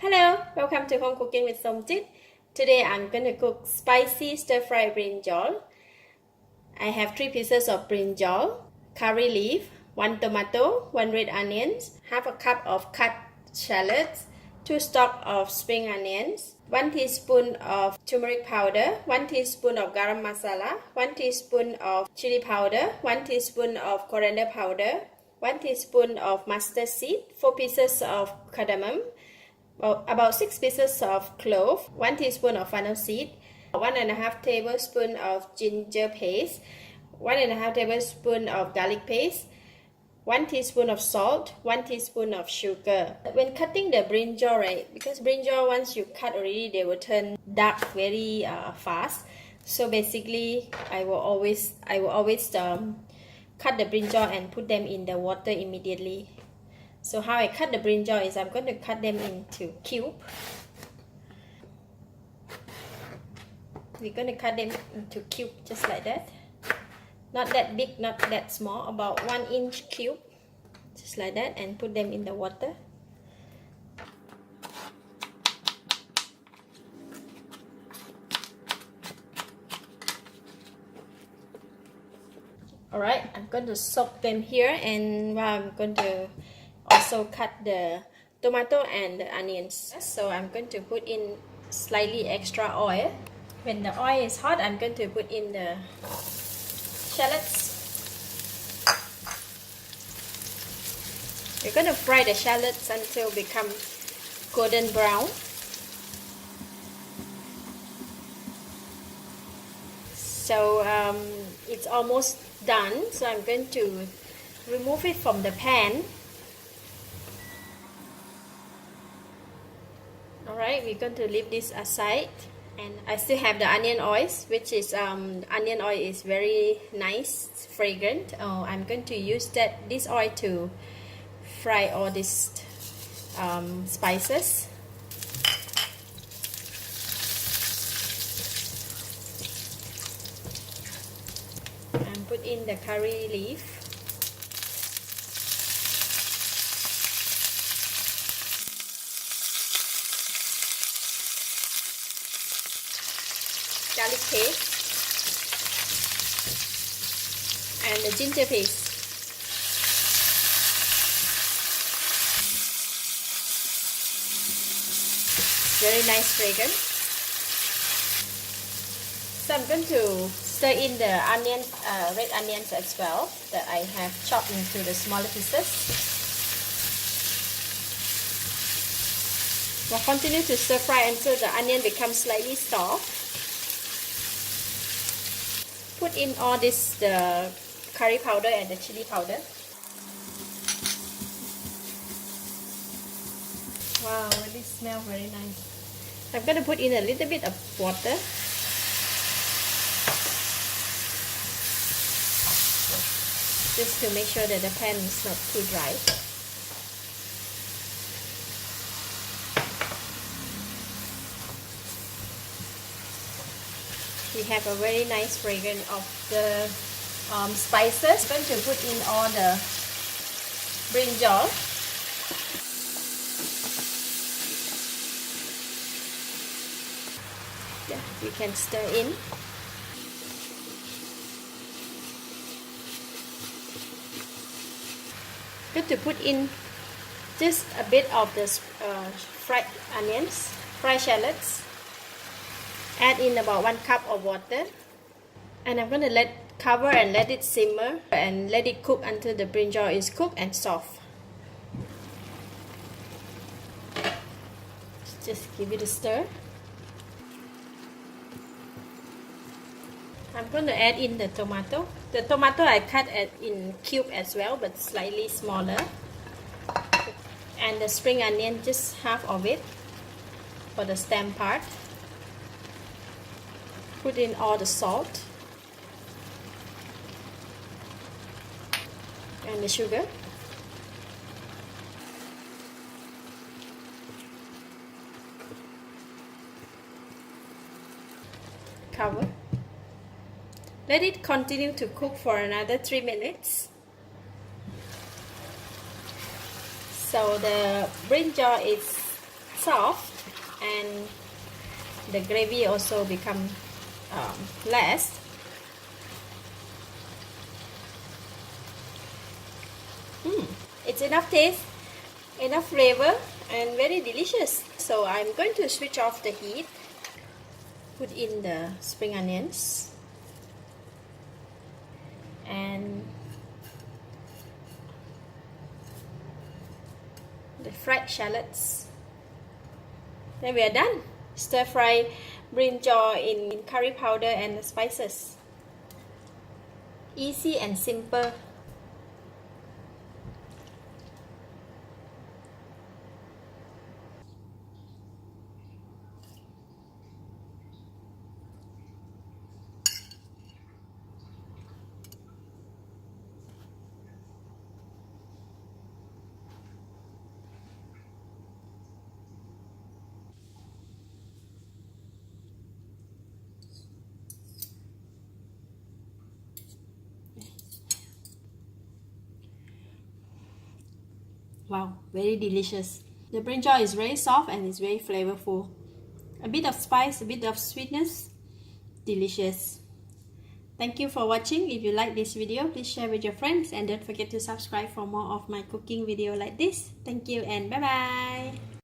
Hello, welcome to Home Cooking with Somjit. Today I'm going to cook spicy stir-fry brinjal. I have 3 pieces of brinjal, curry leaf, 1 tomato, 1 red onion, half a cup of cut shallots, 2 stalks of spring onions, 1 teaspoon of turmeric powder, 1 teaspoon of garam masala, 1 teaspoon of chili powder, 1 teaspoon of coriander powder, 1 teaspoon of mustard seed, 4 pieces of cardamom, about 6 pieces of clove, 1 teaspoon of fennel seed, 1.5 tablespoon of ginger paste, 1.5 tablespoon of garlic paste, 1 teaspoon of salt, 1 teaspoon of sugar. When cutting the brinjal, right, because brinjal once you cut already, they will turn dark very fast. So basically, I will always cut the brinjal and put them in the water immediately. So how I cut the brinjal is I'm going to cut them into cube. We're going to cut them into cube just like that. Not that big, not that small, about 1 inch cube. Just like that, and put them in the water. Alright, I'm going to soak them here, and I'm going to also cut the tomato and the onions. So I'm going to put in slightly extra oil. When the oil is hot, I'm going to put in the shallots. We're going to fry the shallots until become golden brown. So it's almost done, so I'm going to remove it from the pan. Alright, we're going to leave this aside, and I still have the onion oils, which is onion oil is very nice, fragrant. I'm going to use this oil to fry all these spices. And put in the curry leaf. Garlic paste and the ginger paste. Very nice fragrance. So I'm going to stir in the onions, red onions as well, that I have chopped into the smaller pieces. We'll continue to stir fry until the onion becomes slightly soft. Put in all this, the curry powder and the chili powder. Wow, this smells very nice. I'm going to put in a little bit of water. Just to make sure that the pan is not too dry. We have a very nice fragrance of the spices. I'm going to put in all the brinjal. Yeah, you can stir in. Good to put in just a bit of the fried onions, fried shallots. Add in about 1 cup of water, and I'm going to cover and let it simmer and let it cook until the brinjal is cooked and soft. Just give it a stir. I'm going to add in the tomato. The tomato I cut in cube as well, but slightly smaller. And the spring onion, just half of it for the stem part. Put in all the salt and the sugar. Cover. Let it continue to cook for another 3 minutes. So the brinjal is soft and the gravy also become less. It's enough taste, enough flavor, and very delicious. So I'm going to switch off the heat, put in the spring onions and the fried shallots. Then we are done. Stir fry brinjal in curry powder and the spices. Easy and simple. Wow, very delicious. The brinjal is very soft and it's very flavorful. A bit of spice, a bit of sweetness. Delicious. Thank you for watching. If you like this video, please share with your friends and don't forget to subscribe for more of my cooking video like this. Thank you and bye bye.